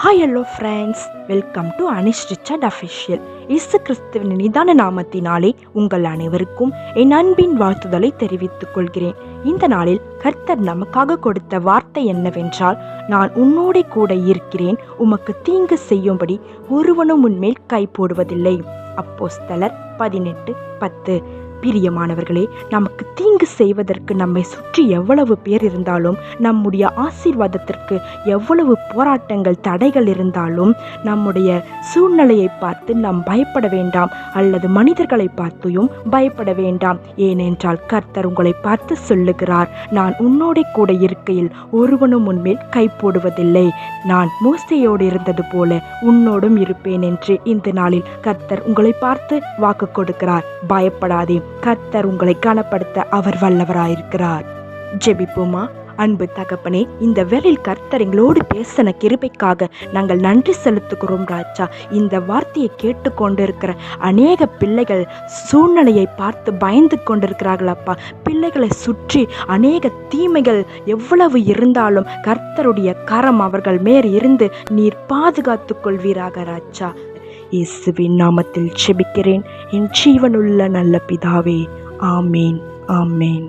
Hi hello friends, welcome to Anish Richard official. இயேசு கிறிஸ்துவின் நிதான நாமத்தினாலே உங்கள் அனைவருக்கும் என் அன்பின் வாழ்த்துதலை தெரிவித்துக் கொள்கிறேன். இந்த நாளில் கர்த்தர் நமக்காக கொடுத்த வார்த்தை என்னவென்றால், நான் உன்னோட கூட இருக்கிறேன், உமக்கு தீங்கு செய்யும்படி ஒருவனும் உன்மேல் கை போடுவதில்லை. அப்போஸ்தலர் 18:10. பிரியமானவர்களே, நமக்கு தீங்கு செய்வதற்கு நம்மை சுற்றி எவ்வளவு பேர் இருந்தாலும், நம்முடைய ஆசீர்வாதத்திற்கு எவ்வளவு போராட்டங்கள் தடைகள் இருந்தாலும், நம்முடைய சூழ்நிலையை பார்த்து நாம் பயப்பட வேண்டாம், அல்லது மனிதர்களை பார்த்தும் பயப்பட வேண்டாம். ஏனென்றால் கர்த்தர் உங்களை பார்த்து சொல்லுகிறார், நான் உன்னோட கூட இருக்கையில் ஒருவனும் உன்மேல் கை போடுவதில்லை. நான் மோசேயோடு இருந்தது போல உன்னோடும் இருப்பேன் என்று இந்த நாளில் கர்த்தர் உங்களை பார்த்து வாக்கு கொடுக்கிறார். பயப்படாதே, கர்த்தர் உங்களை கனப்படுத்த அவர் வல்லவராயிருக்கிறார். ஜெபிப்போமா? அன்பு தகப்பனே, இந்த வேளையில் கர்த்தர் எங்களோடு பேசின கிருபைக்காக நாங்கள் நன்றி செலுத்துகிறோம் ராஜா. இந்த வார்த்தையை கேட்டுக்கொண்டிருக்கிற அநேக பிள்ளைகள் சூழ்நிலையை பார்த்து பயந்து கொண்டிருக்கிறார்கள் அப்பா. பிள்ளைகளை சுற்றி அநேக தீமைகள் எவ்வளவு இருந்தாலும் கர்த்தருடைய கரம் அவர்கள் மேல் இருந்து நீர் பாதுகாத்து கொள்வீராக ராஜா. இயேசுவின் நாமத்தில் ஜெபிக்கிறேன் என் ஜீவனுள்ள நல்ல பிதாவே. ஆமேன், ஆமேன்.